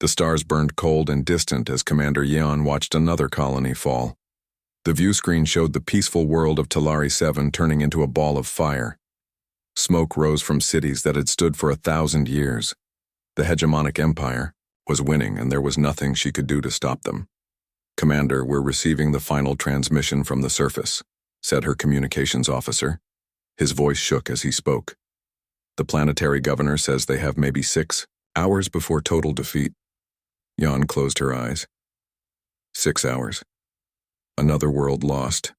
The stars burned cold and distant as Commander Yeon watched another colony fall. The view screen showed the peaceful world of Talari 7 turning into a ball of fire. Smoke rose from cities that had stood for 1,000 years. The hegemonic empire was winning, and there was nothing she could do to stop them. "Commander, we're receiving the final transmission from the surface," said her communications officer. His voice shook as he spoke. "The planetary governor says they have maybe 6 hours before total defeat." Yeon closed her eyes. 6 hours. Another world lost.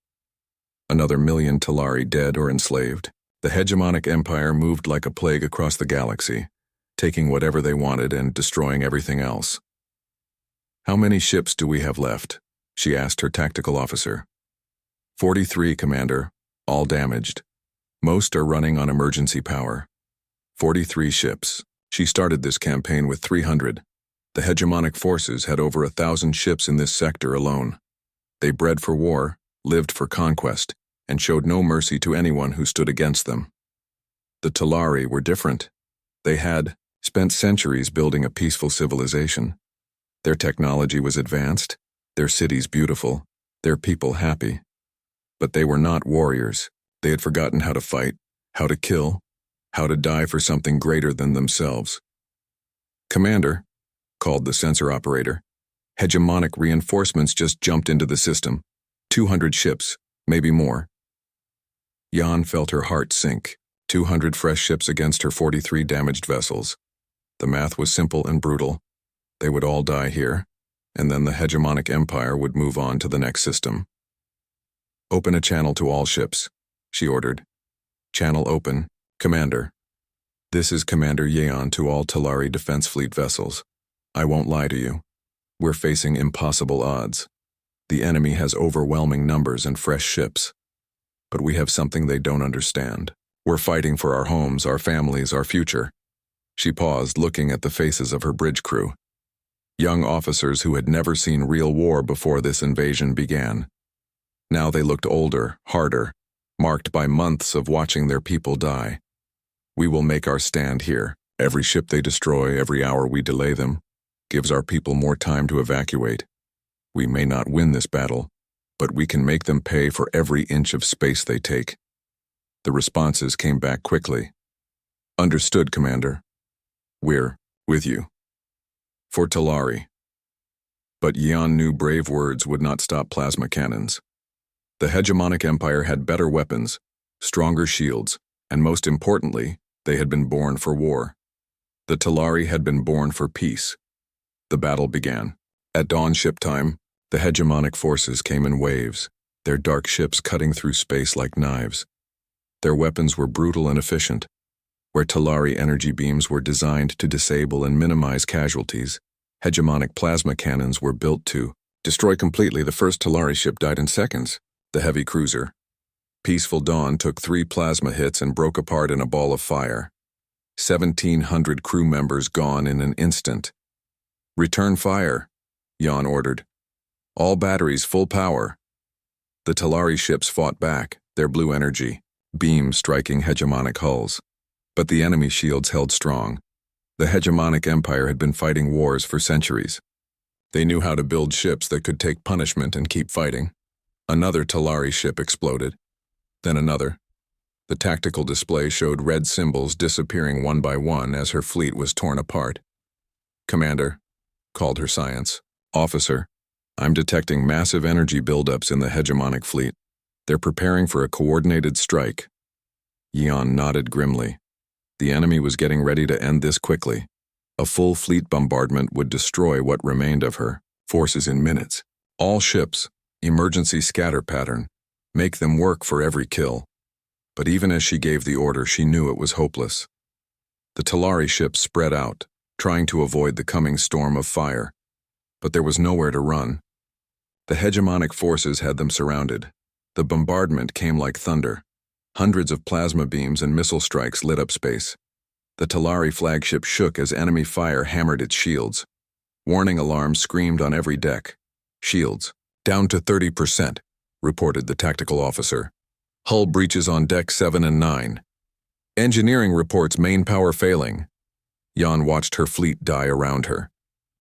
Another million Talari dead or enslaved. The hegemonic empire moved like a plague across the galaxy, taking whatever they wanted and destroying everything else. "How many ships do we have left?" she asked her tactical officer. 43, Commander, all damaged. Most are running on emergency power. 43 ships. She started this campaign with 300. The hegemonic forces had over 1,000 ships in this sector alone. They bred for war, lived for conquest, and showed no mercy to anyone who stood against them. The Talari were different. They had spent centuries building a peaceful civilization. Their technology was advanced, their cities beautiful, their people happy. But they were not warriors. They had forgotten how to fight, how to kill, how to die for something greater than themselves. "Commander," called the sensor operator, "hegemonic reinforcements just jumped into the system. 200 ships, maybe more." Yeon felt her heart sink. 200 fresh ships against her 43 damaged vessels. The math was simple and brutal. They would all die here, and then the hegemonic empire would move on to the next system. "Open a channel to all ships," she ordered. "Channel open, Commander. This is Commander Yeon to all Talari Defense Fleet vessels. I won't lie to you. We're facing impossible odds. The enemy has overwhelming numbers and fresh ships. But we have something they don't understand. We're fighting for our homes, our families, our future." She paused, looking at the faces of her bridge crew. Young officers who had never seen real war before this invasion began. Now they looked older, harder, marked by months of watching their people die. "We will make our stand here. Every ship they destroy, every hour we delay them, gives our people more time to evacuate. We may not win this battle, but we can make them pay for every inch of space they take." The responses came back quickly. "Understood, Commander. We're with you." For Talari. But Yeon knew brave words would not stop plasma cannons. The hegemonic empire had better weapons, stronger shields, and most importantly, they had been born for war. The Talari had been born for peace. The battle began. At dawn ship time, the hegemonic forces came in waves, their dark ships cutting through space like knives. Their weapons were brutal and efficient. Where Talari energy beams were designed to disable and minimize casualties, hegemonic plasma cannons were built to destroy completely. The first Talari ship died in seconds, the heavy cruiser. Peaceful Dawn took 3 plasma hits and broke apart in a ball of fire. 1,700 crew members gone in an instant. "Return fire," Yeon ordered. "All batteries full power." The Talari ships fought back, their blue energy, beams striking hegemonic hulls. But the enemy shields held strong. The hegemonic empire had been fighting wars for centuries. They knew how to build ships that could take punishment and keep fighting. Another Talari ship exploded. Then another. The tactical display showed red symbols disappearing one by one as her fleet was torn apart. "Commander," called her science officer, "I'm detecting massive energy buildups in the hegemonic fleet. They're preparing for a coordinated strike." Yeon nodded grimly. The enemy was getting ready to end this quickly. A full fleet bombardment would destroy what remained of her forces in minutes. All ships, emergency scatter pattern, make them work for every kill. But even as she gave the order, she knew it was hopeless. The Talari ships spread out, trying to avoid the coming storm of fire. But there was nowhere to run. The hegemonic forces had them surrounded. The bombardment came like thunder. Hundreds of plasma beams and missile strikes lit up space. The Talari flagship shook as enemy fire hammered its shields. Warning alarms screamed on every deck. "Shields, down to 30%, reported the tactical officer. "Hull breaches on deck 7 and 9. Engineering reports main power failing." Yeon watched her fleet die around her.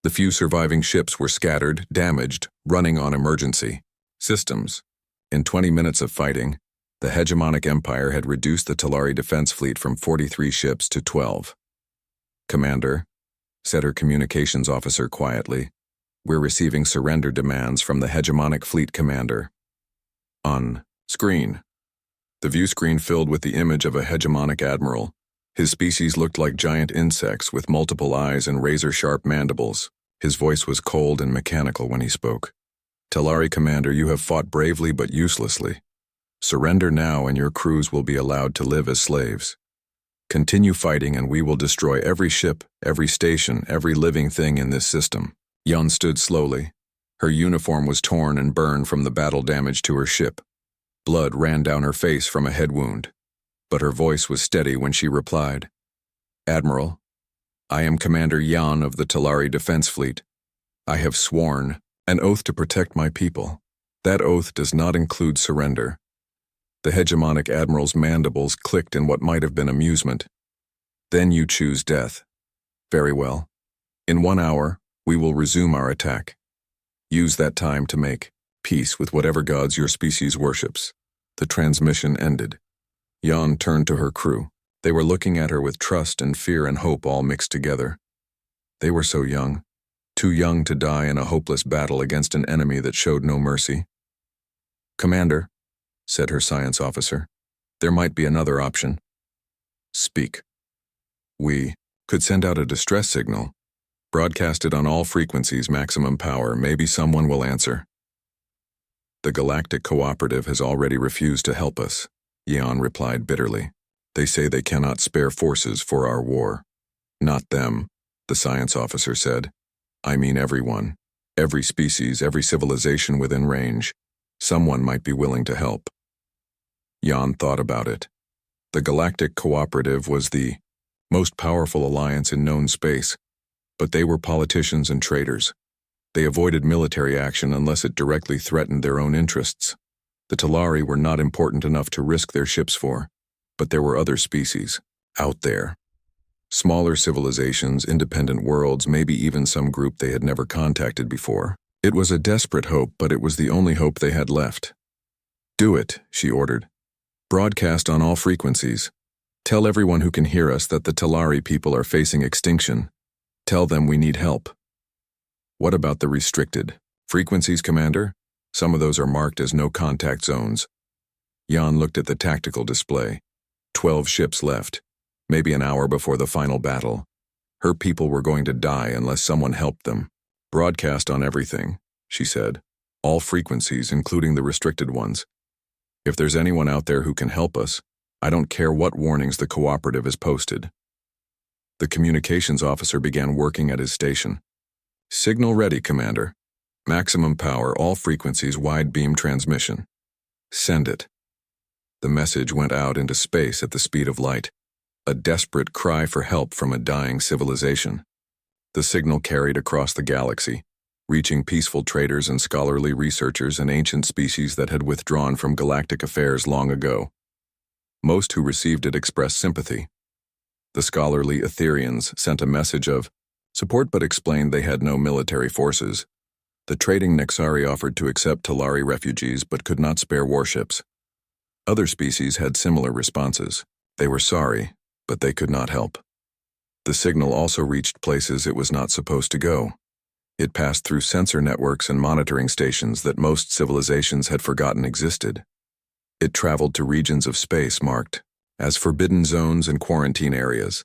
The few surviving ships were scattered, damaged, running on emergency systems. In 20 minutes of fighting, the hegemonic empire had reduced the Talari defense fleet from 43 ships to 12. "Commander," said her communications officer quietly, "we're receiving surrender demands from the hegemonic fleet commander." On screen. The view screen filled with the image of a hegemonic admiral. His species looked like giant insects with multiple eyes and razor-sharp mandibles. His voice was cold and mechanical when he spoke. "Talari Commander, you have fought bravely but uselessly. Surrender now and your crews will be allowed to live as slaves. Continue fighting and we will destroy every ship, every station, every living thing in this system." Jan stood slowly. Her uniform was torn and burned from the battle damage to her ship. Blood ran down her face from a head wound. But her voice was steady when she replied, "Admiral, I am Commander Jan of the Talari Defense Fleet. I have sworn an oath to protect my people. That oath does not include surrender." The hegemonic admiral's mandibles clicked in what might have been amusement. "Then you choose death. Very well. In 1 hour, we will resume our attack. Use that time to make peace with whatever gods your species worships." The transmission ended. Jan turned to her crew. They were looking at her with trust and fear and hope all mixed together. They were so young, too young to die in a hopeless battle against an enemy that showed no mercy. "Commander," said her science officer, "there might be another option." "Speak." "We could send out a distress signal. Broadcast it on all frequencies, maximum power. Maybe someone will answer." "The Galactic Cooperative has already refused to help us," Jan replied bitterly. "They say they cannot spare forces for our war." "Not them," the science officer said. "I mean everyone. Every species, every civilization within range. Someone might be willing to help." Jan thought about it. The Galactic Cooperative was the most powerful alliance in known space, but they were politicians and traitors. They avoided military action unless it directly threatened their own interests. The Talari were not important enough to risk their ships for, but there were other species out there. Smaller civilizations, independent worlds, maybe even some group they had never contacted before. It was a desperate hope, but it was the only hope they had left. "Do it," she ordered. "Broadcast on all frequencies. Tell everyone who can hear us that the Talari people are facing extinction. Tell them we need help." "What about the restricted frequencies, Commander? Some of those are marked as no contact zones." Jan looked at the tactical display. 12 ships left, maybe an hour before the final battle. Her people were going to die unless someone helped them. "Broadcast on everything," she said. "All frequencies, including the restricted ones. If there's anyone out there who can help us, I don't care what warnings the cooperative has posted." The communications officer began working at his station. "Signal ready, Commander. Maximum power, all frequencies, wide beam transmission. Send it." The message went out into space at the speed of light, a desperate cry for help from a dying civilization. The signal carried across the galaxy, reaching peaceful traders and scholarly researchers and ancient species that had withdrawn from galactic affairs long ago. Most who received it expressed sympathy. The scholarly Etherians sent a message of support but explained they had no military forces. The trading Nexari offered to accept Talari refugees but could not spare warships. Other species had similar responses. They were sorry, but they could not help. The signal also reached places it was not supposed to go. It passed through sensor networks and monitoring stations that most civilizations had forgotten existed. It traveled to regions of space marked as forbidden zones and quarantine areas.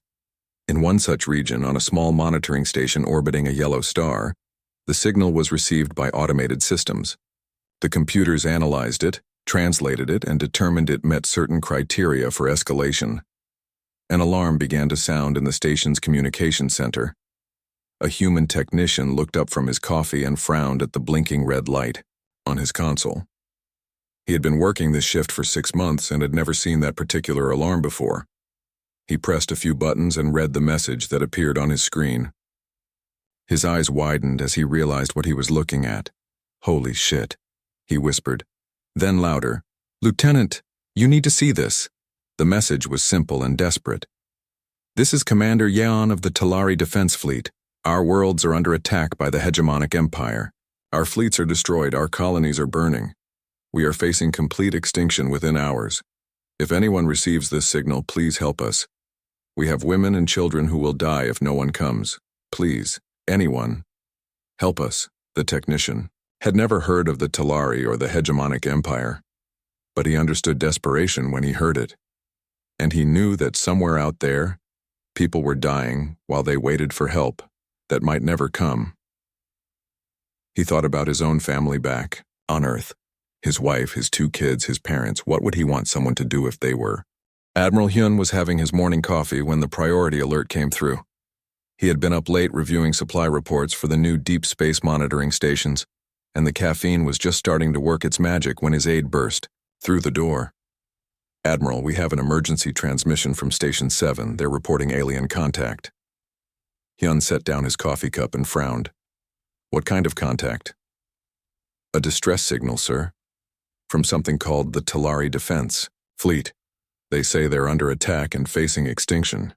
In one such region, on a small monitoring station orbiting a yellow star, the signal was received by automated systems. The computers analyzed it, translated it, and determined it met certain criteria for escalation. An alarm began to sound in the station's communication center. A human technician looked up from his coffee and frowned at the blinking red light on his console. He had been working this shift for 6 months and had never seen that particular alarm before. He pressed a few buttons and read the message that appeared on his screen. His eyes widened as he realized what he was looking at. "Holy shit," he whispered. Then louder, "Lieutenant, you need to see this." The message was simple and desperate. "This is Commander Yeon of the Talari Defense Fleet. Our worlds are under attack by the hegemonic empire. Our fleets are destroyed, our colonies are burning. We are facing complete extinction within hours. If anyone receives this signal, please help us. We have women and children who will die if no one comes. Please, anyone, help us. The technician had never heard of the Talari or the hegemonic empire, but he understood desperation when he heard it. And he knew that somewhere out there, people were dying while they waited for help that might never come. He thought about his own family back on Earth. His wife, his 2 kids, his parents. What would he want someone to do if they were? Admiral Hyun was having his morning coffee when the priority alert came through. He had been up late reviewing supply reports for the new deep space monitoring stations, and the caffeine was just starting to work its magic when his aide burst through the door. Admiral, we have an emergency transmission from Station 7. They're reporting alien contact. Hyun set down his coffee cup and frowned. What kind of contact? A distress signal, sir. From something called the Talari Defense Fleet. They say they're under attack and facing extinction.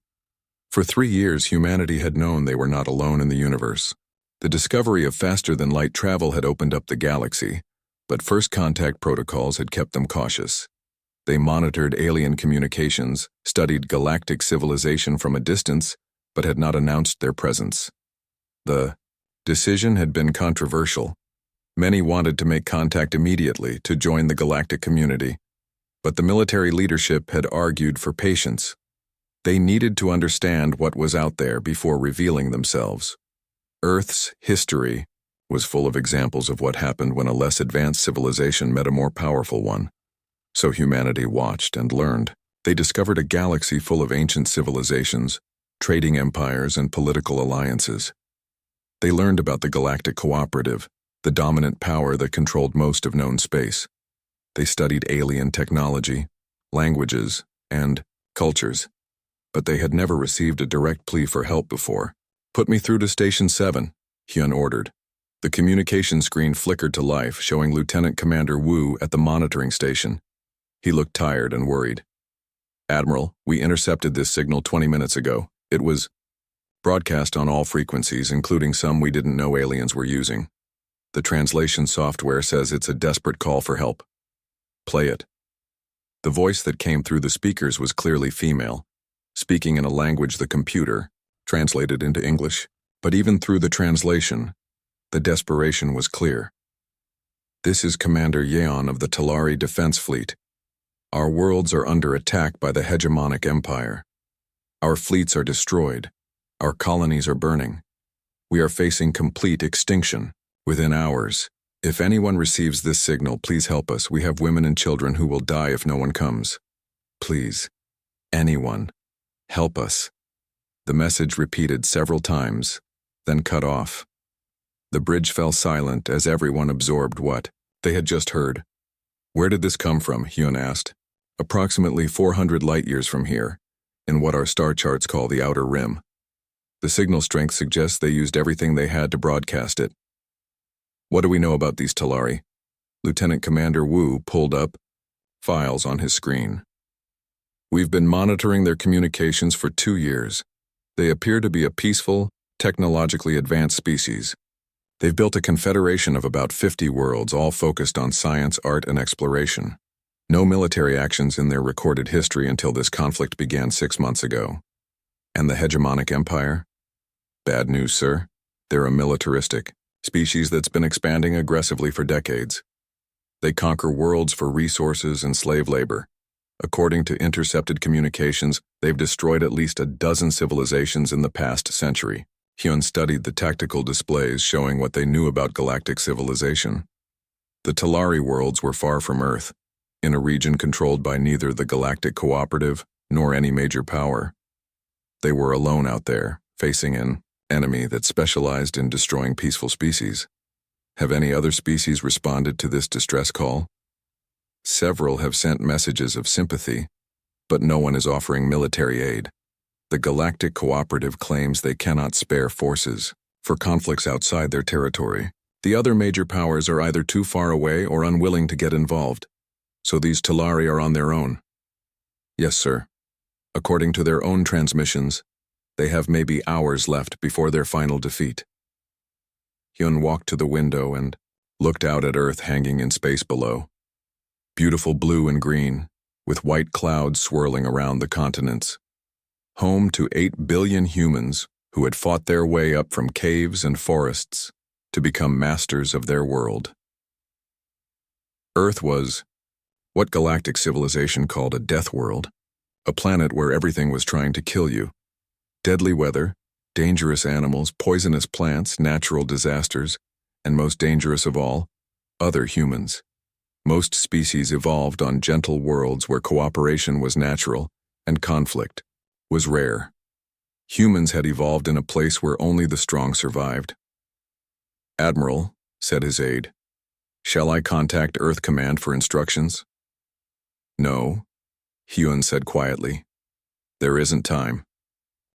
For 3 years, humanity had known they were not alone in the universe. The discovery of faster-than-light travel had opened up the galaxy, but first contact protocols had kept them cautious. They monitored alien communications, studied galactic civilization from a distance, but had not announced their presence. The decision had been controversial. Many wanted to make contact immediately to join the galactic community, but the military leadership had argued for patience. They needed to understand what was out there before revealing themselves. Earth's history was full of examples of what happened when a less advanced civilization met a more powerful one. So humanity watched and learned. They discovered a galaxy full of ancient civilizations, trading empires, and political alliances. They learned about the Galactic Cooperative, the dominant power that controlled most of known space. They studied alien technology, languages, and cultures. But they had never received a direct plea for help before. Put me through to Station 7, Hyun ordered. The communication screen flickered to life, showing Lieutenant Commander Wu at the monitoring station. He looked tired and worried. Admiral, we intercepted this signal 20 minutes ago. It was broadcast on all frequencies, including some we didn't know aliens were using. The translation software says it's a desperate call for help. Play it. The voice that came through the speakers was clearly female, speaking in a language the computer translated into English. But even through the translation, the desperation was clear. This is Commander Yeon of the Talari Defense Fleet. Our worlds are under attack by the hegemonic empire. Our fleets are destroyed. Our colonies are burning. We are facing complete extinction within hours. If anyone receives this signal, please help us. We have women and children who will die if no one comes. Please, anyone, help us. The message repeated several times, then cut off. The bridge fell silent as everyone absorbed what they had just heard. Where did this come from? Hyun asked. Approximately 400 light-years from here, in what our star charts call the Outer Rim. The signal strength suggests they used everything they had to broadcast it. What do we know about these Talari? Lieutenant Commander Wu pulled up files on his screen. We've been monitoring their communications for 2 years. They appear to be a peaceful, technologically advanced species. They've built a confederation of about 50 worlds, all focused on science, art, and exploration. No military actions in their recorded history until this conflict began 6 months ago. And the hegemonic empire? Bad news, sir. They're a militaristic species that's been expanding aggressively for decades. They conquer worlds for resources and slave labor. According to intercepted communications, they've destroyed at least a dozen civilizations in the past century. Hyun studied the tactical displays showing what they knew about galactic civilization. The Talari worlds were far from Earth, in a region controlled by neither the Galactic Cooperative nor any major power. They were alone out there, facing an enemy that specialized in destroying peaceful species. Have any other species responded to this distress call? Several have sent messages of sympathy, but no one is offering military aid. The Galactic Cooperative claims they cannot spare forces for conflicts outside their territory. The other major powers are either too far away or unwilling to get involved. So these Talari are on their own. Yes, sir. According to their own transmissions, They have maybe hours left before their final defeat. Hyun walked to the window and looked out at Earth hanging in space below. Beautiful blue and green, with white clouds swirling around the continents. Home to 8 billion humans who had fought their way up from caves and forests to become masters of their world. Earth was what galactic civilization called a death world, a planet where everything was trying to kill you. Deadly weather, dangerous animals, poisonous plants, natural disasters, and most dangerous of all, other humans. Most species evolved on gentle worlds where cooperation was natural and conflict was rare. Humans had evolved in a place where only the strong survived. "Admiral," said his aide, "shall I contact Earth Command for instructions?" "No," Hyun said quietly. "There isn't time.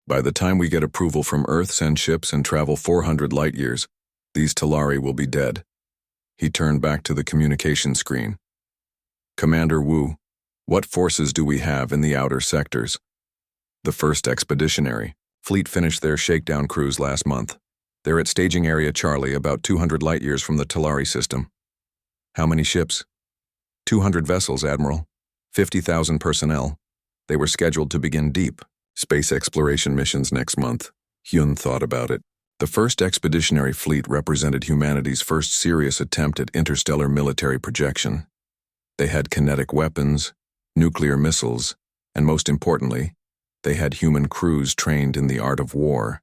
By the time we get approval from Earth, send ships, and travel 400 light-years, these Talari will be dead." He turned back to the communication screen. "Commander Wu, what forces do we have in the outer sectors?" "The 1st Expeditionary Fleet finished their shakedown cruise last month. They're at staging area Charlie, about 200 light-years from the Talari system." "How many ships?" 200 vessels, Admiral. 50,000 personnel. They were scheduled to begin deep space exploration missions next month." Hyun thought about it. The 1st Expeditionary Fleet represented humanity's first serious attempt at interstellar military projection. They had kinetic weapons, nuclear missiles, and most importantly, they had human crews trained in the art of war.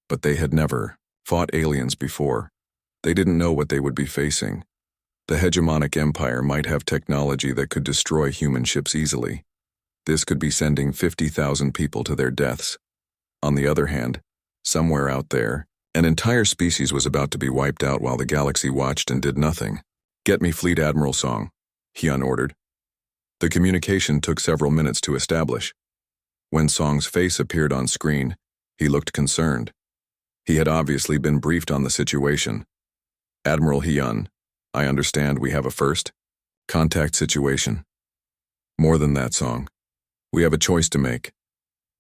But they had never fought aliens before. They didn't know what they would be facing. The hegemonic empire might have technology that could destroy human ships easily. This could be sending 50,000 people to their deaths. On the other hand, somewhere out there, an entire species was about to be wiped out while the galaxy watched and did nothing. "Get me Fleet Admiral Song," Hyun ordered. The communication took several minutes to establish. When Song's face appeared on screen, he looked concerned. He had obviously been briefed on the situation. "Admiral Hyun, I understand we have a first contact situation." "More than that, Song. We have a choice to make.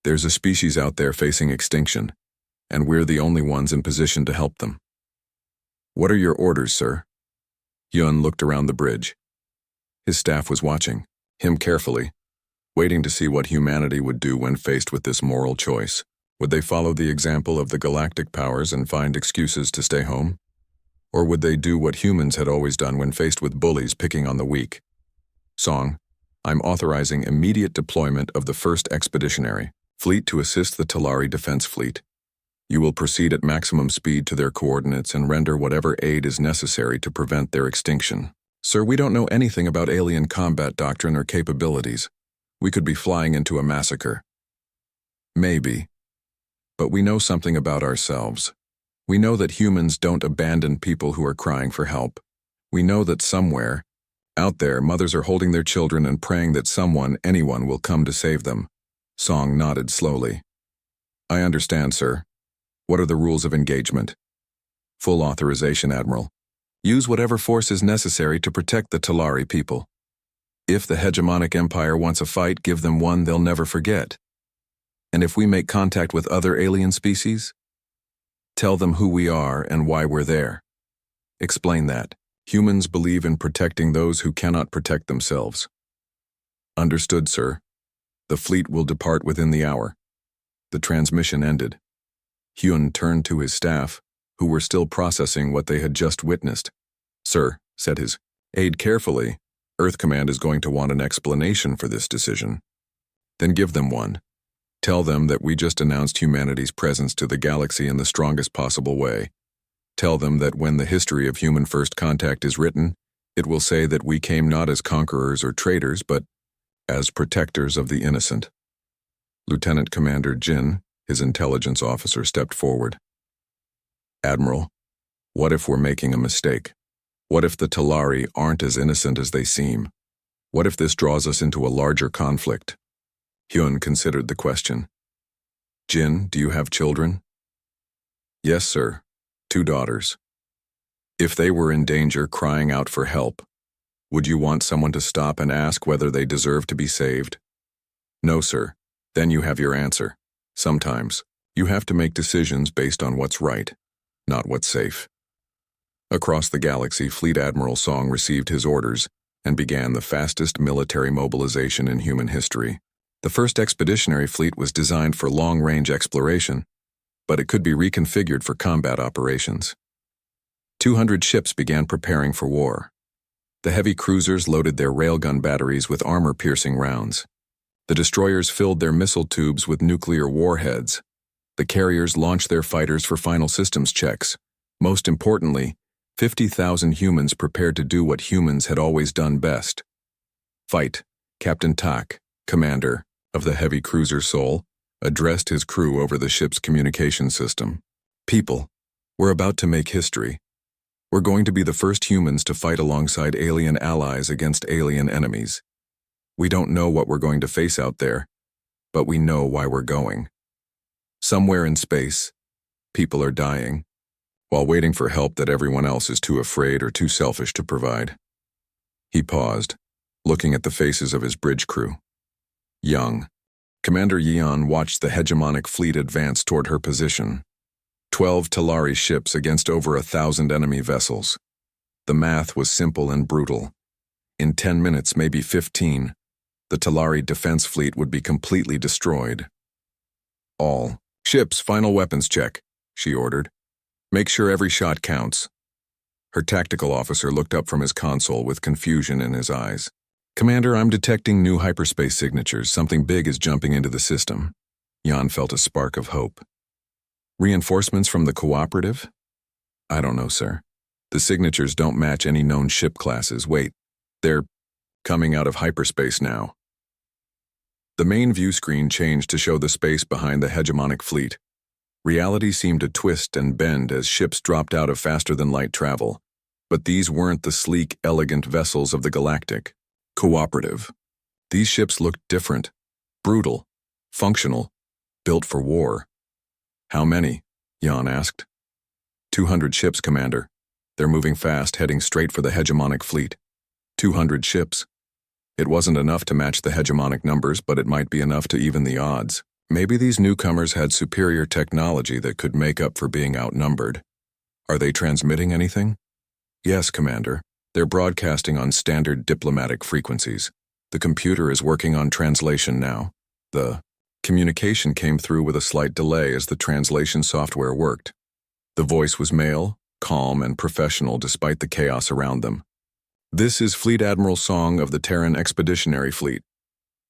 There's a species out there facing extinction, and we're the only ones in position to help them." "What are your orders, sir?" Hyun looked around the bridge. His staff was watching him carefully, waiting to see what humanity would do when faced with this moral choice. Would they follow the example of the galactic powers and find excuses to stay home? Or would they do what humans had always done when faced with bullies picking on the weak? "Song, I'm authorizing immediate deployment of the 1st Expeditionary Fleet to assist the Talari Defense Fleet. You will proceed at maximum speed to their coordinates and render whatever aid is necessary to prevent their extinction." "Sir, we don't know anything about alien combat doctrine or capabilities. We could be flying into a massacre." "Maybe. But we know something about ourselves. We know that humans don't abandon people who are crying for help. We know that somewhere, out there, mothers are holding their children and praying that someone, anyone, will come to save them." Song nodded slowly. "I understand, sir. What are the rules of engagement?" "Full authorization, Admiral. Use whatever force is necessary to protect the Talari people. If the hegemonic empire wants a fight, give them one they'll never forget. And if we make contact with other alien species, tell them who we are and why we're there. Explain that. Humans believe in protecting those who cannot protect themselves." "Understood, sir. The fleet will depart within the hour." The transmission ended. Hyun turned to his staff, who were still processing what they had just witnessed. "Sir," said his aide carefully, "Earth Command is going to want an explanation for this decision." "Then give them one. Tell them that we just announced humanity's presence to the galaxy in the strongest possible way. Tell them that when the history of human first contact is written, it will say that we came not as conquerors or traitors, but as protectors of the innocent." Lieutenant Commander Jin, his intelligence officer, stepped forward. "Admiral, what if we're making a mistake? What if the Talari aren't as innocent as they seem? What if this draws us into a larger conflict?" Hyun considered the question. "Jin, do you have children?" "Yes, sir. 2 daughters. If they were in danger crying out for help, would you want someone to stop and ask whether they deserve to be saved?" "No, sir. Then you have your answer. Sometimes You have to make decisions based on what's right, not what's safe. Across the galaxy, Fleet Admiral Song received his orders and began the fastest military mobilization in human history. The first expeditionary fleet was designed for long-range exploration, but it could be reconfigured for combat operations. 200 ships began preparing for war. The heavy cruisers loaded their railgun batteries with armor-piercing rounds. The destroyers filled their missile tubes with nuclear warheads. The carriers launched their fighters for final systems checks. Most importantly, 50,000 humans prepared to do what humans had always done best. Fight. Captain Tak, commander of the heavy cruiser Sol, addressed his crew over the ship's communication system. People, we're about to make history. We're going to be the first humans to fight alongside alien allies against alien enemies. We don't know what we're going to face out there, but we know why we're going. Somewhere in space, people are dying, while waiting for help that everyone else is too afraid or too selfish to provide. He paused, looking at the faces of his bridge crew. Young. Commander Yeon watched the hegemonic fleet advance toward her position. 12 Talari ships against over 1,000 enemy vessels. The math was simple and brutal. In 10 minutes, maybe 15, the Talari defense fleet would be completely destroyed. All ships, final weapons check, she ordered. Make sure every shot counts. Her tactical officer looked up from his console with confusion in his eyes. Commander, I'm detecting new hyperspace signatures. Something big is jumping into the system. Jan felt a spark of hope. Reinforcements from the cooperative? I don't know, sir. The signatures don't match any known ship classes. Wait, they're coming out of hyperspace now. The main view screen changed to show the space behind the hegemonic fleet. Reality seemed to twist and bend as ships dropped out of faster-than-light travel. But these weren't the sleek, elegant vessels of the Galactic Cooperative. These ships looked different, brutal, functional, built for war. How many? Jan asked. 200 ships, Commander. They're moving fast, heading straight for the hegemonic fleet. 200 ships. It wasn't enough to match the hegemonic numbers, but it might be enough to even the odds. Maybe these newcomers had superior technology that could make up for being outnumbered. Are they transmitting anything? Yes, Commander. They're broadcasting on standard diplomatic frequencies. The computer is working on translation now. The communication came through with a slight delay as the translation software worked. The voice was male, calm, and professional despite the chaos around them. This is Fleet Admiral Song of the Terran Expeditionary Fleet.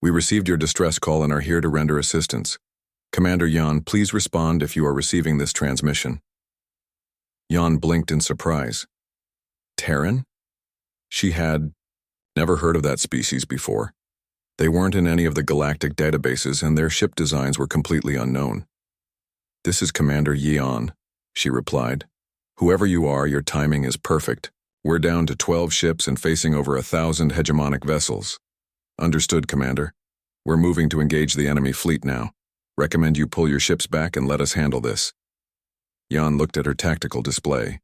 We received your distress call and are here to render assistance. Commander Jan, please respond if you are receiving this transmission. Jan blinked in surprise. Terran? She had never heard of that species before. They weren't in any of the galactic databases and their ship designs were completely unknown. This is Commander Yeon, she replied. Whoever you are, your timing is perfect. We're down to 12 ships and facing over 1,000 hegemonic vessels. Understood, Commander. We're moving to engage the enemy fleet now. Recommend you pull your ships back and let us handle this. Jan looked at her tactical display.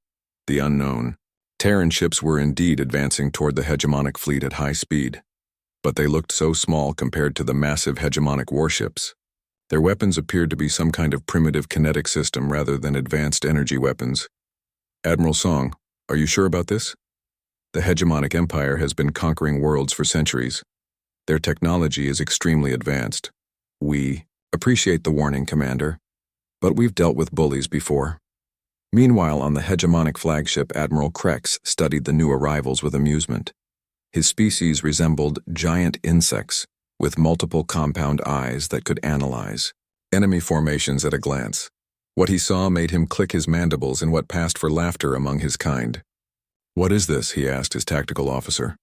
The unknown. Terran ships were indeed advancing toward the hegemonic fleet at high speed. But they looked so small compared to the massive hegemonic warships. Their weapons appeared to be some kind of primitive kinetic system rather than advanced energy weapons. Admiral Song, are you sure about this? The hegemonic empire has been conquering worlds for centuries. Their technology is extremely advanced. We appreciate the warning, Commander, but we've dealt with bullies before. Meanwhile, on the hegemonic flagship, Admiral Krex studied the new arrivals with amusement. His species resembled giant insects with multiple compound eyes that could analyze enemy formations at a glance. What he saw made him click his mandibles in what passed for laughter among his kind. What is this? He asked his tactical officer.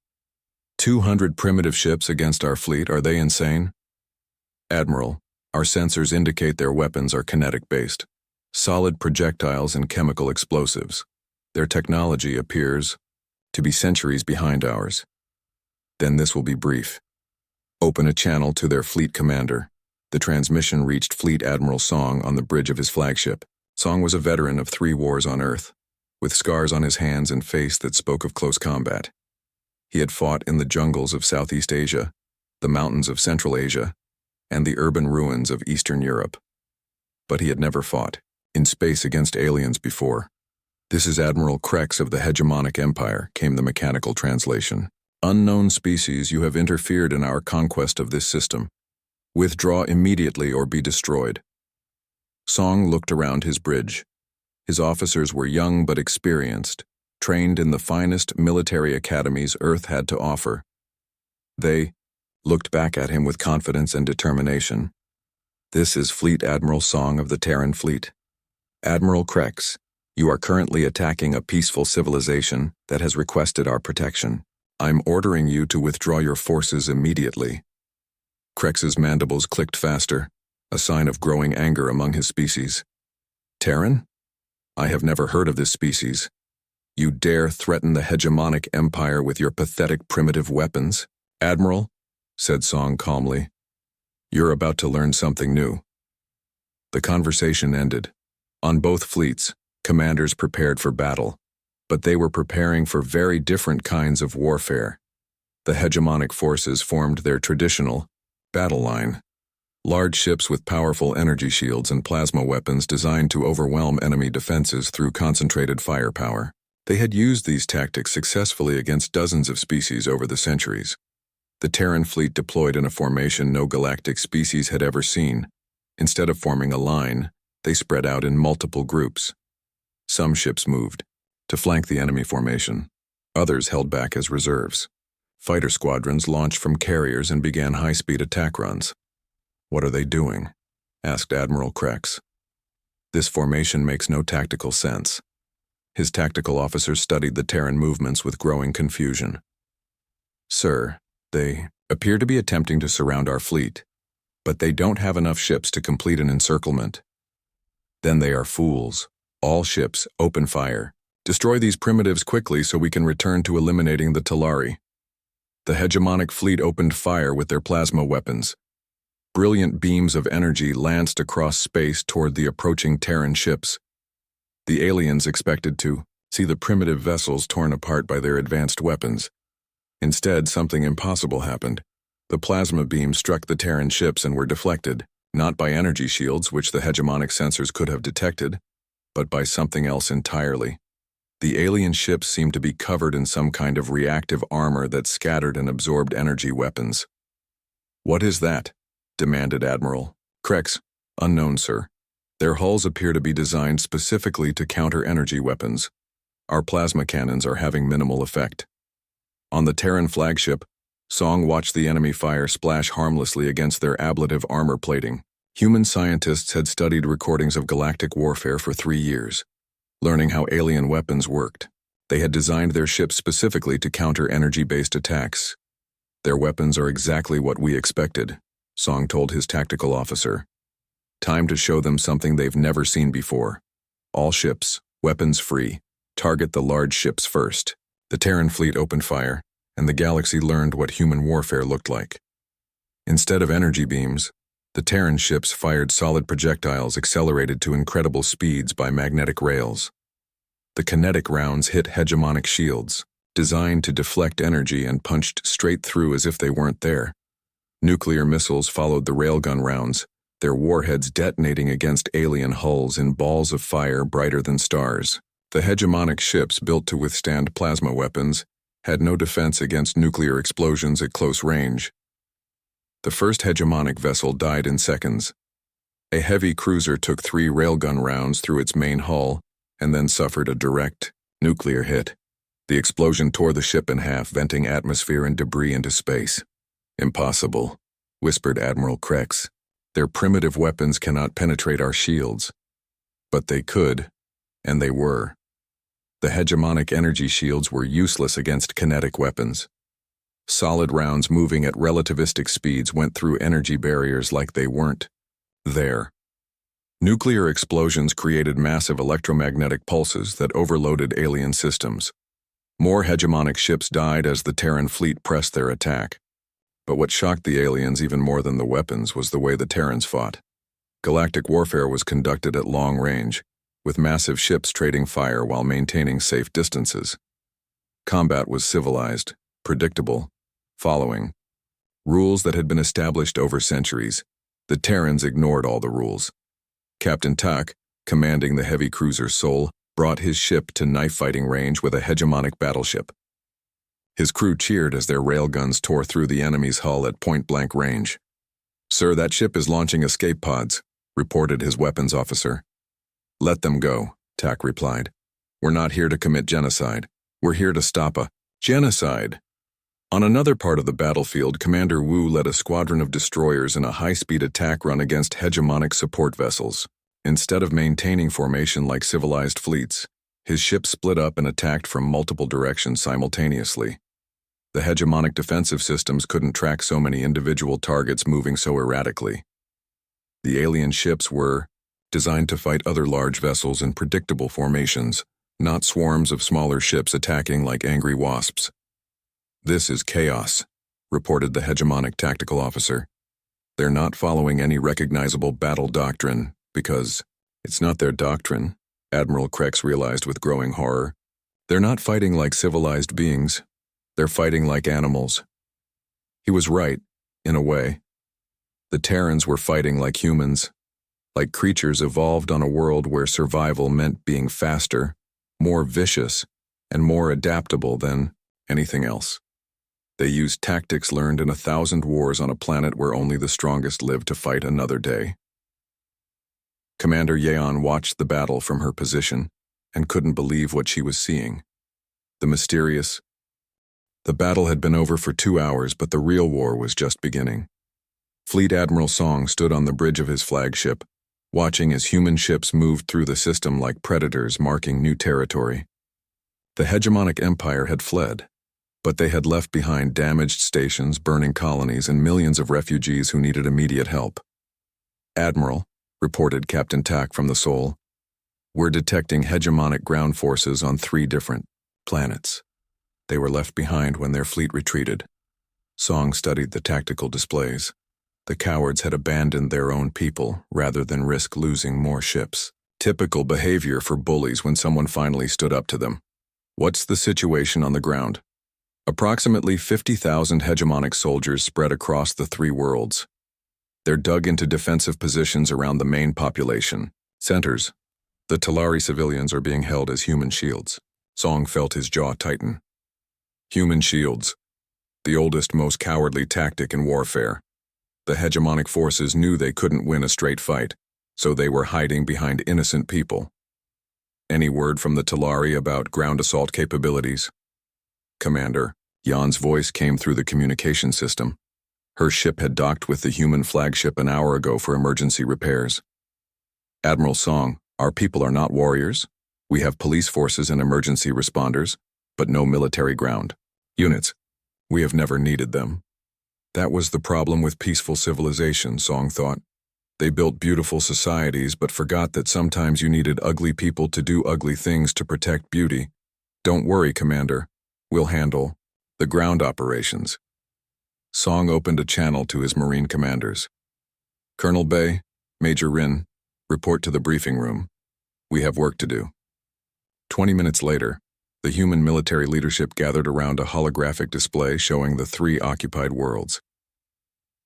200 primitive ships against our fleet, are they insane? Admiral, our sensors indicate their weapons are kinetic-based. Solid projectiles and chemical explosives. Their technology appears to be centuries behind ours. Then this will be brief. Open a channel to their fleet commander. The transmission reached Fleet Admiral Song on the bridge of his flagship. Song was a veteran of 3 wars on Earth, with scars on his hands and face that spoke of close combat. He had fought in the jungles of Southeast Asia, the mountains of Central Asia, and the urban ruins of Eastern Europe. but he had never fought in space against aliens before. "This is Admiral Krex of the Hegemonic Empire," came the mechanical translation. "Unknown species, you have interfered in our conquest of this system. Withdraw immediately or be destroyed." Song looked around his bridge. His officers were young but experienced, trained in the finest military academies Earth had to offer. They looked back at him with confidence and determination. "This is Fleet Admiral Song of the Terran Fleet. Admiral Krex, you are currently attacking a peaceful civilization that has requested our protection. I'm ordering you to withdraw your forces immediately." Krex's mandibles clicked faster, a sign of growing anger among his species. "Terran? I have never heard of this species. You dare threaten the hegemonic empire with your pathetic primitive weapons?" "Admiral," said Song calmly, "you're about to learn something new." The conversation ended. On both fleets, commanders prepared for battle, but they were preparing for very different kinds of warfare. The hegemonic forces formed their traditional battle line. Large ships with powerful energy shields and plasma weapons designed to overwhelm enemy defenses through concentrated firepower. They had used these tactics successfully against dozens of species over the centuries. The Terran fleet deployed in a formation no galactic species had ever seen. Instead of forming a line, they spread out in multiple groups. Some ships moved to flank the enemy formation. Others held back as reserves. Fighter squadrons launched from carriers and began high-speed attack runs. "What are they doing?" asked Admiral Krex. "This formation makes no tactical sense." His tactical officers studied the Terran movements with growing confusion. "Sir, they appear to be attempting to surround our fleet, but they don't have enough ships to complete an encirclement." "Then they are fools. All ships, open fire. Destroy these primitives quickly so we can return to eliminating the Talari." The hegemonic fleet opened fire with their plasma weapons. Brilliant beams of energy lanced across space toward the approaching Terran ships. The aliens expected to see the primitive vessels torn apart by their advanced weapons. Instead, something impossible happened. The plasma beams struck the Terran ships and were deflected, not by energy shields, which the hegemonic sensors could have detected, but by something else entirely. The alien ships seemed to be covered in some kind of reactive armor that scattered and absorbed energy weapons. "What is that?" demanded Admiral Krex. "Unknown, sir. Their hulls appear to be designed specifically to counter energy weapons. Our plasma cannons are having minimal effect." On the Terran flagship, Song watched the enemy fire splash harmlessly against their ablative armor plating. Human scientists had studied recordings of galactic warfare for 3 years, learning how alien weapons worked. They had designed their ships specifically to counter energy-based attacks. "Their weapons are exactly what we expected," Song told his tactical officer. "Time to show them something they've never seen before. All ships, weapons free. Target the large ships first." The Terran fleet opened fire, and the galaxy learned what human warfare looked like. Instead of energy beams, the Terran ships fired solid projectiles accelerated to incredible speeds by magnetic rails. The kinetic rounds hit hegemonic shields, designed to deflect energy, and punched straight through as if they weren't there. Nuclear missiles followed the railgun rounds, their warheads detonating against alien hulls in balls of fire brighter than stars. The hegemonic ships built to withstand plasma weapons had no defense against nuclear explosions at close range. The first hegemonic vessel died in seconds. A heavy cruiser took 3 railgun rounds through its main hull and then suffered a direct nuclear hit. The explosion tore the ship in half, venting atmosphere and debris into space. "Impossible," whispered Admiral Krex. "Their primitive weapons cannot penetrate our shields." But they could, and they were. The hegemonic energy shields were useless against kinetic weapons. Solid rounds moving at relativistic speeds went through energy barriers like they weren't there. Nuclear explosions created massive electromagnetic pulses that overloaded alien systems. More hegemonic ships died as the Terran fleet pressed their attack. But what shocked the aliens even more than the weapons was the way the Terrans fought. Galactic warfare was conducted at long range, with massive ships trading fire while maintaining safe distances. Combat was civilized, predictable, following rules that had been established over centuries. The Terrans ignored all the rules. Captain Tak, commanding the heavy cruiser Sol, brought his ship to knife-fighting range with a hegemonic battleship. His crew cheered as their railguns tore through the enemy's hull at point-blank range. "Sir, that ship is launching escape pods," reported his weapons officer. "Let them go," Tak replied. "We're not here to commit genocide. We're here to stop a genocide." On another part of the battlefield, Commander Wu led a squadron of destroyers in a high-speed attack run against hegemonic support vessels. Instead of maintaining formation like civilized fleets, his ship split up and attacked from multiple directions simultaneously. The hegemonic defensive systems couldn't track so many individual targets moving so erratically. The alien ships were designed to fight other large vessels in predictable formations, not swarms of smaller ships attacking like angry wasps. "This is chaos," reported the hegemonic tactical officer. "They're not following any recognizable battle doctrine, because it's not their doctrine," Admiral Krex realized with growing horror. "They're not fighting like civilized beings. They're fighting like animals." He was right, in a way. The Terrans were fighting like humans, like creatures evolved on a world where survival meant being faster, more vicious, and more adaptable than anything else. They used tactics learned in 1,000 wars on a planet where only the strongest lived to fight another day. Commander Yeon watched the battle from her position and couldn't believe what she was seeing. The battle had been over for 2 hours, but the real war was just beginning. Fleet Admiral Song stood on the bridge of his flagship, watching as human ships moved through the system like predators marking new territory. The hegemonic empire had fled, but they had left behind damaged stations, burning colonies, and millions of refugees who needed immediate help. "Admiral," reported Captain Tak from the Sol, "we're detecting hegemonic ground forces on 3 different planets. They were left behind when their fleet retreated." Song studied the tactical displays. The cowards had abandoned their own people rather than risk losing more ships. Typical behavior for bullies when someone finally stood up to them. "What's the situation on the ground?" "Approximately 50,000 hegemonic soldiers spread across the 3 worlds. They're dug into defensive positions around the main population centers. The Talari civilians are being held as human shields." Song felt his jaw tighten. Human shields. The oldest, most cowardly tactic in warfare. The hegemonic forces knew they couldn't win a straight fight, so they were hiding behind innocent people. "Any word from the Talari about ground assault capabilities?" "Commander," Jan's voice came through the communication system. Her ship had docked with the human flagship an hour ago for emergency repairs. "Admiral Song, our people are not warriors. We have police forces and emergency responders, but no military ground units. We have never needed them." That was the problem with peaceful civilization, Song thought. They built beautiful societies but forgot that sometimes you needed ugly people to do ugly things to protect beauty. "Don't worry, Commander. We'll handle the ground operations." Song opened a channel to his Marine commanders. "Colonel Bay, Major Rin, report to the briefing room. We have work to do." 20 minutes later, the human military leadership gathered around a holographic display showing the 3 occupied worlds.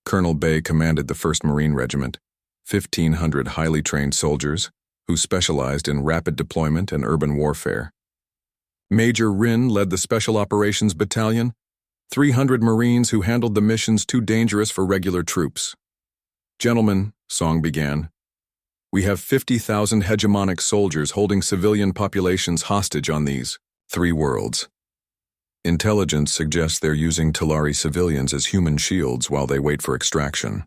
Colonel Bay commanded the 1st Marine Regiment, 1,500 highly trained soldiers who specialized in rapid deployment and urban warfare. Major Rin led the Special Operations Battalion, 300 Marines who handled the missions too dangerous for regular troops. "Gentlemen," Song began, "we have 50,000 hegemonic soldiers holding civilian populations hostage on these 3 worlds. Intelligence suggests they're using Talari civilians as human shields while they wait for extraction."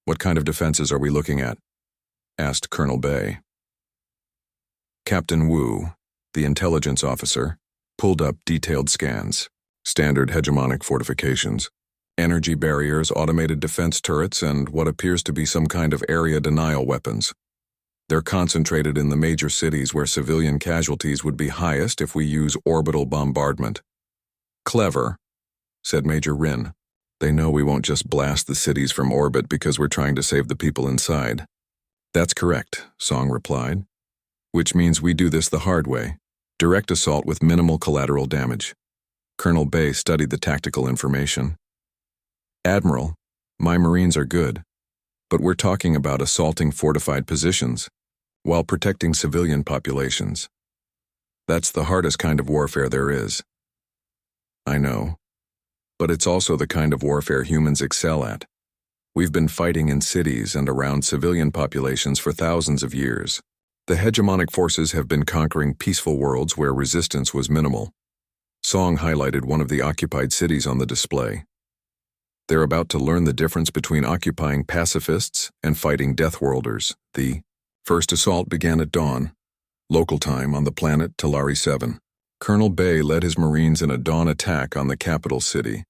"What kind of defenses are we looking at?" asked Colonel Bay. Captain Wu, the intelligence officer, pulled up detailed scans. Standard hegemonic fortifications, energy barriers, automated defense turrets, and what appears to be some kind of area denial weapons. They're concentrated in the major cities where civilian casualties would be highest if we use orbital bombardment. "Clever," said Major Rin. "They know we won't just blast the cities from orbit because we're trying to save the people inside." "That's correct," Song replied. "Which means we do this the hard way. Direct assault with minimal collateral damage." Colonel Bay studied the tactical information. "Admiral, my Marines are good. But we're talking about assaulting fortified positions while protecting civilian populations. That's the hardest kind of warfare there is. I know. But it's also the kind of warfare humans excel at. We've been fighting in cities and around civilian populations for thousands of years. The hegemonic forces have been conquering peaceful worlds where resistance was minimal. Song highlighted one of the occupied cities on the display. They're about to learn the difference between occupying pacifists and fighting deathworlders. The first assault began at dawn, local time on the planet Talari 7. Colonel Bay led his Marines in a dawn attack on the capital city,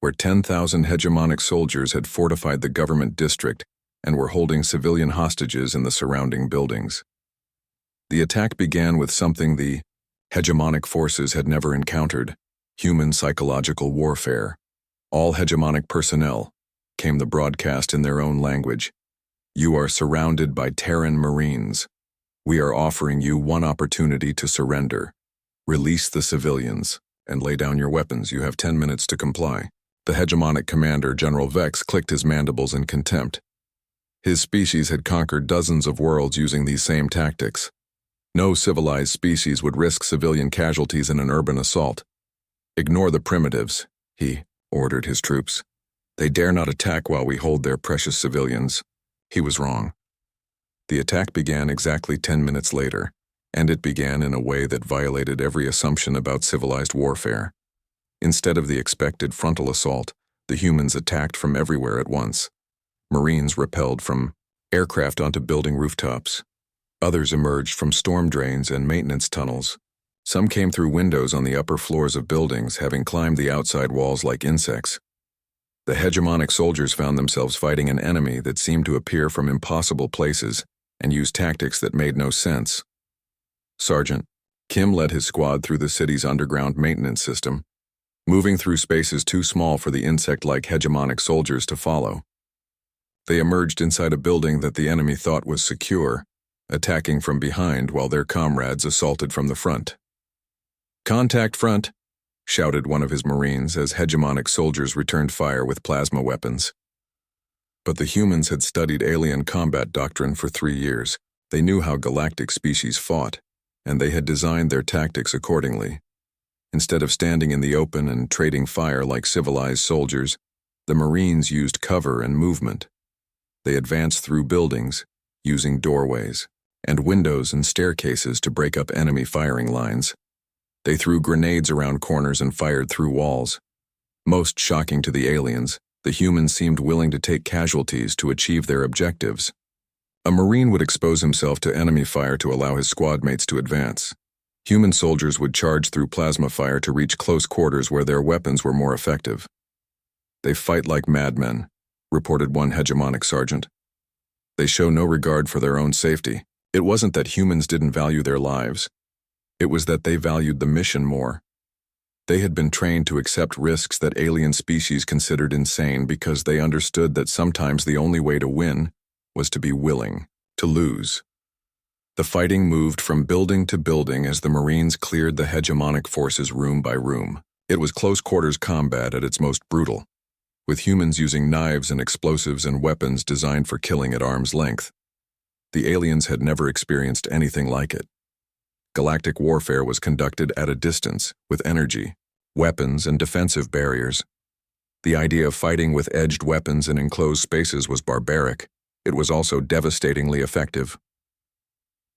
where 10,000 hegemonic soldiers had fortified the government district and were holding civilian hostages in the surrounding buildings. The attack began with something the hegemonic forces had never encountered: human psychological warfare. All hegemonic personnel, came the broadcast in their own language. You are surrounded by Terran Marines. We are offering you one opportunity to surrender. Release the civilians, and lay down your weapons. You have 10 minutes to comply. The hegemonic commander, General Vex, clicked his mandibles in contempt. His species had conquered dozens of worlds using these same tactics. No civilized species would risk civilian casualties in an urban assault. Ignore the primitives, he ordered his troops. They dare not attack while we hold their precious civilians. He was wrong. The attack began exactly 10 minutes later, and it began in a way that violated every assumption about civilized warfare. Instead of the expected frontal assault, the humans attacked from everywhere at once. Marines rappelled from aircraft onto building rooftops. Others emerged from storm drains and maintenance tunnels. Some came through windows on the upper floors of buildings, having climbed the outside walls like insects. The hegemonic soldiers found themselves fighting an enemy that seemed to appear from impossible places and used tactics that made no sense. Sergeant Kim led his squad through the city's underground maintenance system, moving through spaces too small for the insect-like hegemonic soldiers to follow. They emerged inside a building that the enemy thought was secure, attacking from behind while their comrades assaulted from the front. "Contact front," shouted one of his Marines as hegemonic soldiers returned fire with plasma weapons. But the humans had studied alien combat doctrine for 3 years. They knew how galactic species fought, and they had designed their tactics accordingly. Instead of standing in the open and trading fire like civilized soldiers, the Marines used cover and movement. They advanced through buildings, using doorways and windows and staircases to break up enemy firing lines. They threw grenades around corners and fired through walls. Most shocking to the aliens, the humans seemed willing to take casualties to achieve their objectives. A Marine would expose himself to enemy fire to allow his squad mates to advance. Human soldiers would charge through plasma fire to reach close quarters where their weapons were more effective. "They fight like madmen," reported one hegemonic sergeant. "They show no regard for their own safety." It wasn't that humans didn't value their lives. It was that they valued the mission more. They had been trained to accept risks that alien species considered insane because they understood that sometimes the only way to win was to be willing to lose. The fighting moved from building to building as the Marines cleared the hegemonic forces room by room. It was close-quarters combat at its most brutal, with humans using knives and explosives and weapons designed for killing at arm's length. The aliens had never experienced anything like it. Galactic warfare was conducted at a distance, with energy, weapons, and defensive barriers. The idea of fighting with edged weapons in enclosed spaces was barbaric. It was also devastatingly effective.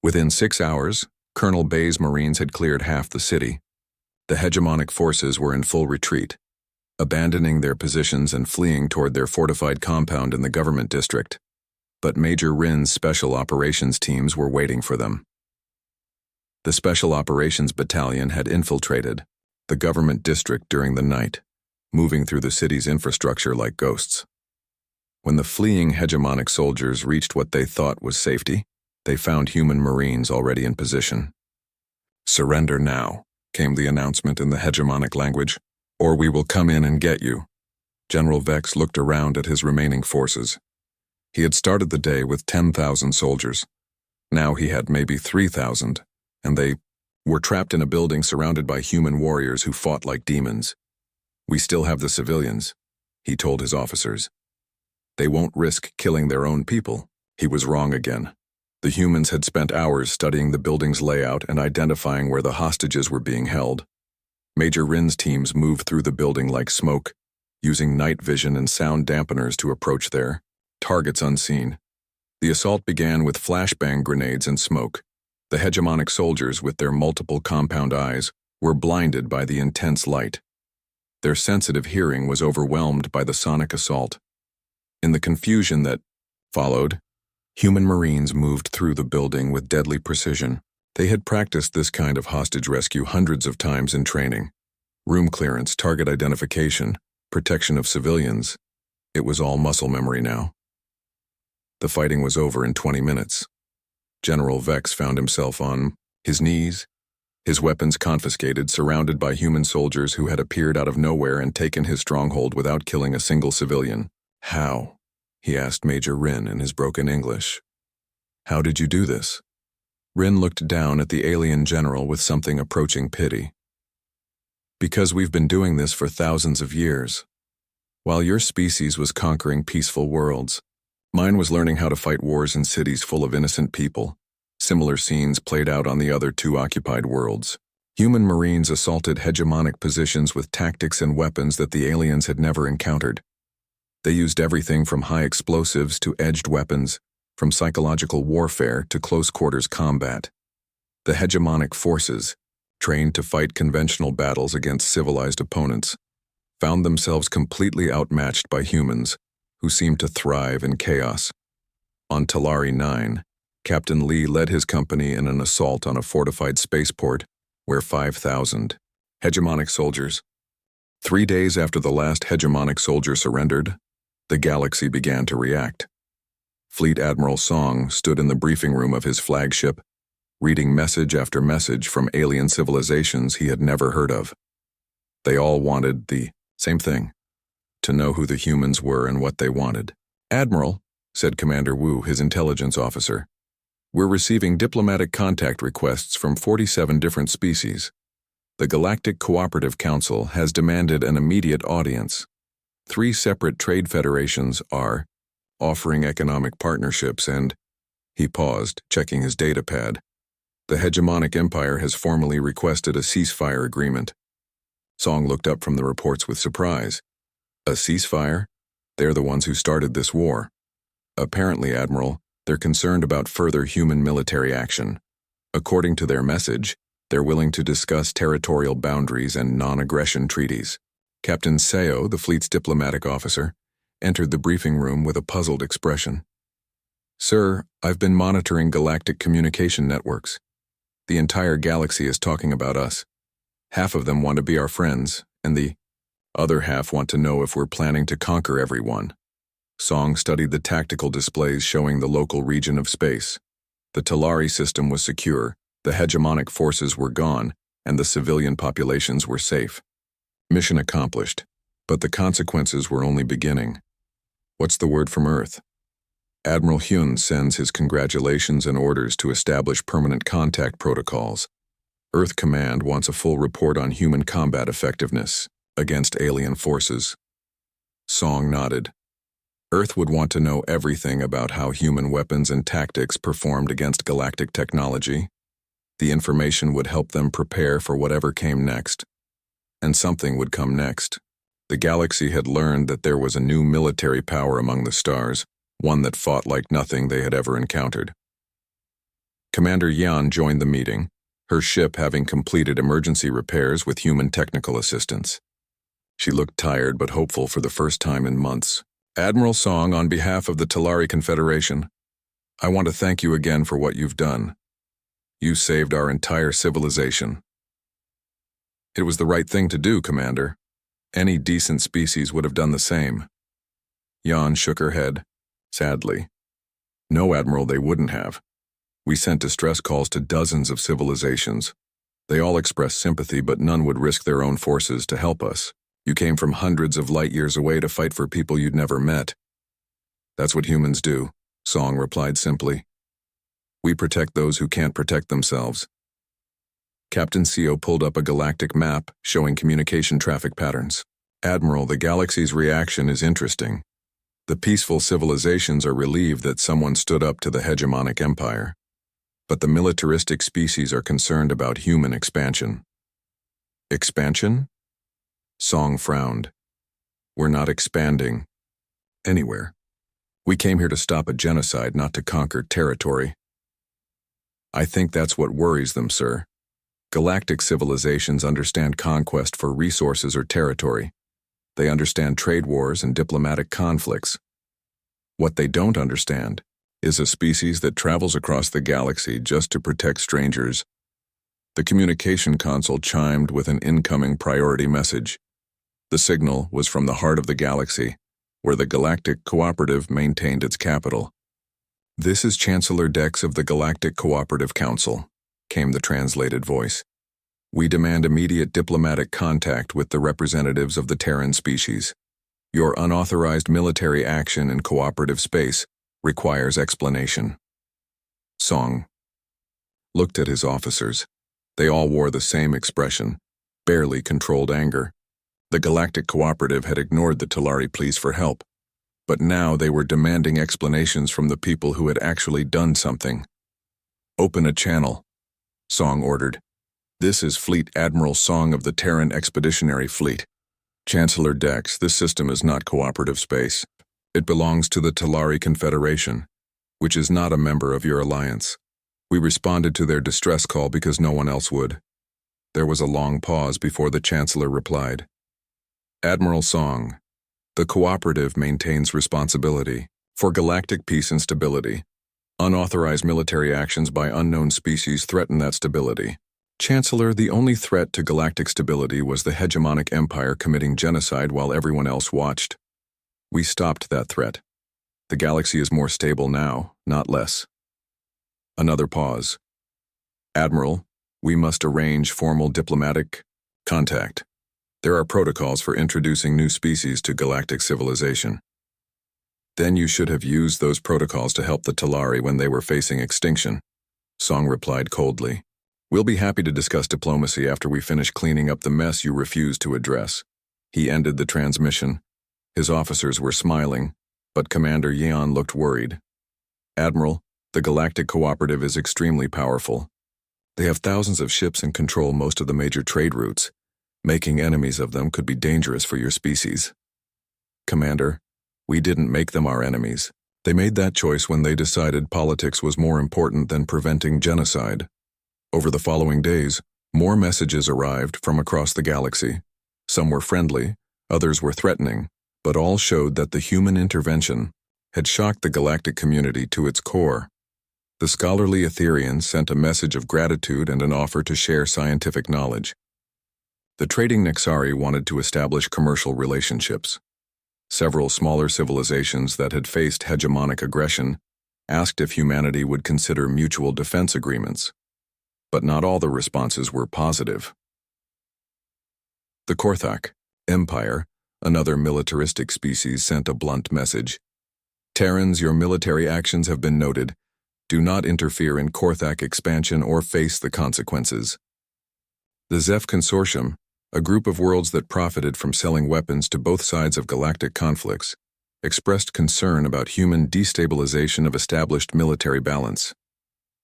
Within 6 hours, Colonel Bay's Marines had cleared half the city. The hegemonic forces were in full retreat, abandoning their positions and fleeing toward their fortified compound in the government district. But Major Rin's special operations teams were waiting for them. The Special Operations Battalion had infiltrated the government district during the night, moving through the city's infrastructure like ghosts. When the fleeing hegemonic soldiers reached what they thought was safety, they found human Marines already in position. "Surrender now," came the announcement in the hegemonic language, "or we will come in and get you." General Vex looked around at his remaining forces. He had started the day with 10,000 soldiers. Now he had maybe 3,000, and they were trapped in a building surrounded by human warriors who fought like demons. "We still have the civilians," he told his officers. They won't risk killing their own people. He was wrong again. The humans had spent hours studying the building's layout and identifying where the hostages were being held. Major Rin's teams moved through the building like smoke, using night vision and sound dampeners to approach their targets unseen. The assault began with flashbang grenades and smoke. The hegemonic soldiers, with their multiple compound eyes, were blinded by the intense light. Their sensitive hearing was overwhelmed by the sonic assault. In the confusion that followed, human Marines moved through the building with deadly precision. They had practiced this kind of hostage rescue hundreds of times in training. Room clearance, target identification, protection of civilians. It was all muscle memory now. The fighting was over in 20 minutes. General Vex found himself on his knees, his weapons confiscated, surrounded by human soldiers who had appeared out of nowhere and taken his stronghold without killing a single civilian. How? He asked Major Rin in his broken English. How did you do this? Rin looked down at the alien general with something approaching pity. Because we've been doing this for thousands of years. While your species was conquering peaceful worlds, mine was learning how to fight wars in cities full of innocent people. Similar scenes played out on the other two occupied worlds. Human Marines assaulted hegemonic positions with tactics and weapons that the aliens had never encountered. They used everything from high explosives to edged weapons, from psychological warfare to close-quarters combat. The hegemonic forces, trained to fight conventional battles against civilized opponents, found themselves completely outmatched by humans, who seemed to thrive in chaos. On Talari 9, Captain Lee led his company in an assault on a fortified spaceport where 5,000 hegemonic soldiers. 3 days after the last hegemonic soldier surrendered, the galaxy began to react. Fleet Admiral Song stood in the briefing room of his flagship, reading message after message from alien civilizations he had never heard of. They all wanted the same thing: to know who the humans were and what they wanted. "Admiral," said Commander Wu, his intelligence officer, "we're receiving diplomatic contact requests from 47 different species. The Galactic Cooperative Council has demanded an immediate audience. 3 separate trade federations are offering economic partnerships and..." He paused, checking his datapad. "The hegemonic empire has formally requested a ceasefire agreement." Song looked up from the reports with surprise. "A ceasefire? They're the ones who started this war." "Apparently, Admiral, they're concerned about further human military action. According to their message, they're willing to discuss territorial boundaries and non-aggression treaties." Captain Seo, the fleet's diplomatic officer, entered the briefing room with a puzzled expression. "Sir, I've been monitoring galactic communication networks. The entire galaxy is talking about us. Half of them want to be our friends, and the other half want to know if we're planning to conquer everyone." Song studied the tactical displays showing the local region of space. The Talari system was secure, the hegemonic forces were gone, and the civilian populations were safe. Mission accomplished, but the consequences were only beginning. "What's the word from Earth?" "Admiral Hyun sends his congratulations and orders to establish permanent contact protocols. Earth Command wants a full report on human combat effectiveness against alien forces." Song nodded. Earth would want to know everything about how human weapons and tactics performed against galactic technology. The information would help them prepare for whatever came next. And something would come next. The galaxy had learned that there was a new military power among the stars, one that fought like nothing they had ever encountered. Commander Yan joined the meeting, her ship having completed emergency repairs with human technical assistance. She looked tired but hopeful for the first time in months. "Admiral Song, on behalf of the Talari Confederation, I want to thank you again for what you've done. You saved our entire civilization." "It was the right thing to do, Commander. Any decent species would have done the same." Yan shook her head, sadly. "No, Admiral, they wouldn't have. We sent distress calls to dozens of civilizations. They all expressed sympathy, but none would risk their own forces to help us. You came from hundreds of light years away to fight for people you'd never met." "That's what humans do," Song replied simply. "We protect those who can't protect themselves." Captain Seo pulled up a galactic map showing communication traffic patterns. "Admiral, the galaxy's reaction is interesting. The peaceful civilizations are relieved that someone stood up to the hegemonic empire. But the militaristic species are concerned about human expansion. Expansion? Song frowned. We're not expanding. Anywhere. We came here to stop a genocide, not to conquer territory. I think that's what worries them, sir. Galactic civilizations understand conquest for resources or territory. They understand trade wars and diplomatic conflicts. What they don't understand is a species that travels across the galaxy just to protect strangers. The communication console chimed with an incoming priority message. The signal was from the heart of the galaxy, where the Galactic Cooperative maintained its capital. "This is Chancellor Dex of the Galactic Cooperative Council," came the translated voice. "We demand immediate diplomatic contact with the representatives of the Terran species. Your unauthorized military action in cooperative space requires explanation." Song looked at his officers. They all wore the same expression, barely controlled anger. The Galactic Cooperative had ignored the Talari pleas for help, but now they were demanding explanations from the people who had actually done something. "Open a channel," Song ordered. "This is Fleet Admiral Song of the Terran Expeditionary Fleet. Chancellor Dex, this system is not cooperative space. It belongs to the Talari Confederation, which is not a member of your alliance. We responded to their distress call because no one else would." There was a long pause before the Chancellor replied. "Admiral Song, the cooperative maintains responsibility for galactic peace and stability. Unauthorized military actions by unknown species threaten that stability. Chancellor, the only threat to galactic stability was the hegemonic empire committing genocide while everyone else watched. We stopped that threat. The galaxy is more stable now, not less." Another pause. "Admiral, we must arrange formal diplomatic contact. There are protocols for introducing new species to galactic civilization." "Then you should have used those protocols to help the Talari when they were facing extinction," Song replied coldly. "We'll be happy to discuss diplomacy after we finish cleaning up the mess you refuse to address." He ended the transmission. His officers were smiling, but Commander Yeon looked worried. "Admiral, the Galactic Cooperative is extremely powerful. They have thousands of ships and control most of the major trade routes. Making enemies of them could be dangerous for your species." "Commander, we didn't make them our enemies. They made that choice when they decided politics was more important than preventing genocide." Over the following days, more messages arrived from across the galaxy. Some were friendly, others were threatening, but all showed that the human intervention had shocked the galactic community to its core. The scholarly Etherians sent a message of gratitude and an offer to share scientific knowledge. The trading Nexari wanted to establish commercial relationships. Several smaller civilizations that had faced hegemonic aggression asked if humanity would consider mutual defense agreements. But not all the responses were positive. The Korthak Empire, another militaristic species, sent a blunt message. "Terrans, your military actions have been noted. Do not interfere in Korthak expansion or face the consequences." The Zeph Consortium, a group of worlds that profited from selling weapons to both sides of galactic conflicts, expressed concern about human destabilization of established military balance.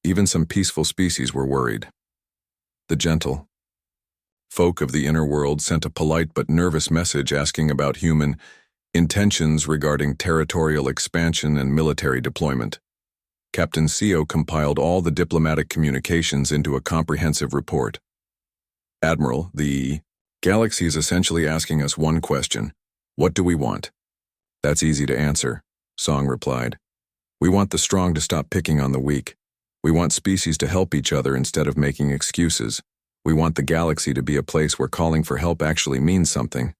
Even some peaceful species were worried. The gentle folk of the inner world sent a polite but nervous message asking about human intentions regarding territorial expansion and military deployment. Captain Seo compiled all the diplomatic communications into a comprehensive report. "Admiral, the galaxy is essentially asking us one question. What do we want?" "That's easy to answer," Song replied. "We want the strong to stop picking on the weak. We want species to help each other instead of making excuses. We want the galaxy to be a place where calling for help actually means something."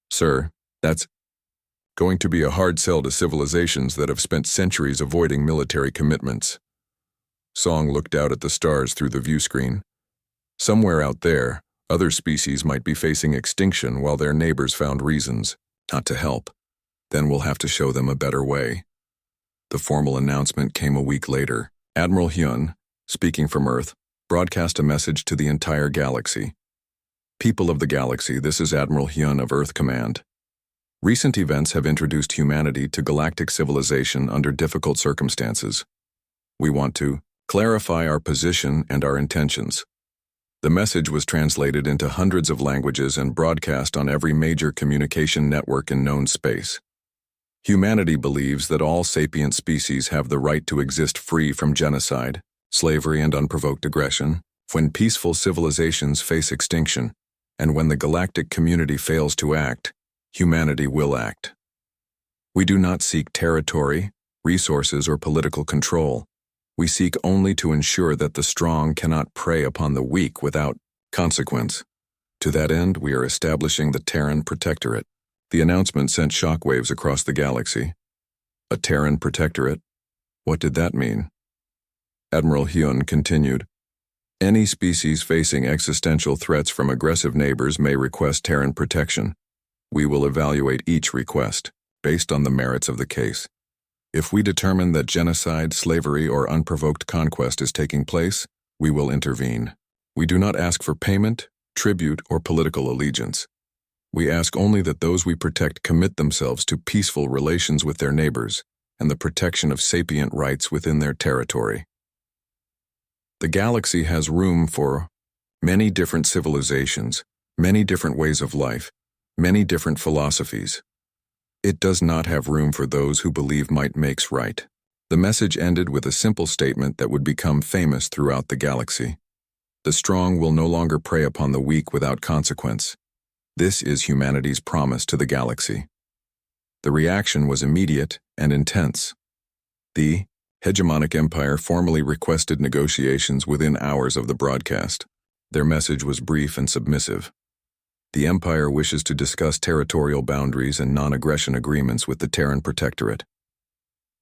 "Sir, that's going to be a hard sell to civilizations that have spent centuries avoiding military commitments." Song looked out at the stars through the view screen. Somewhere out there, other species might be facing extinction while their neighbors found reasons not to help. Then we'll have to show them a better way. The formal announcement came a week later. Admiral Hyun, speaking from Earth, broadcast a message to the entire galaxy. "People of the galaxy, this is Admiral Hyun of Earth Command. Recent events have introduced humanity to galactic civilization under difficult circumstances. We want to clarify our position and our intentions. The message was translated into hundreds of languages and broadcast on every major communication network in known space. Humanity believes that all sapient species have the right to exist free from genocide, slavery, and unprovoked aggression, when peaceful civilizations face extinction, and when the galactic community fails to act, humanity will act. We do not seek territory, resources, or political control. We seek only to ensure that the strong cannot prey upon the weak without consequence. To that end, we are establishing the Terran Protectorate. The announcement sent shockwaves across the galaxy. A Terran Protectorate? What did that mean? Admiral Hyun continued, "Any species facing existential threats from aggressive neighbors may request Terran protection. We will evaluate each request, based on the merits of the case. If we determine that genocide, slavery, or unprovoked conquest is taking place, we will intervene. We do not ask for payment, tribute, or political allegiance. We ask only that those we protect commit themselves to peaceful relations with their neighbors and the protection of sapient rights within their territory." The galaxy has room for many different civilizations, many different ways of life, many different philosophies. It does not have room for those who believe might makes right. The message ended with a simple statement that would become famous throughout the galaxy. The strong will no longer prey upon the weak without consequence. This is humanity's promise to the galaxy. The reaction was immediate and intense. The hegemonic empire formally requested negotiations within hours of the broadcast. Their message was brief and submissive. The Empire wishes to discuss territorial boundaries and non-aggression agreements with the Terran Protectorate.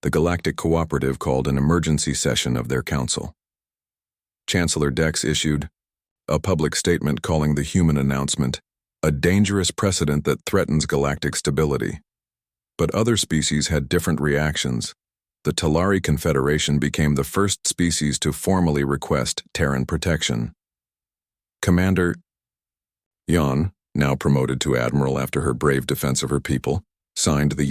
The Galactic Cooperative called an emergency session of their council. Chancellor Dex issued a public statement calling the human announcement a dangerous precedent that threatens galactic stability. But other species had different reactions. The Talari Confederation became the first species to formally request Terran protection. Commander Yon, now promoted to admiral after her brave defense of her people, signed the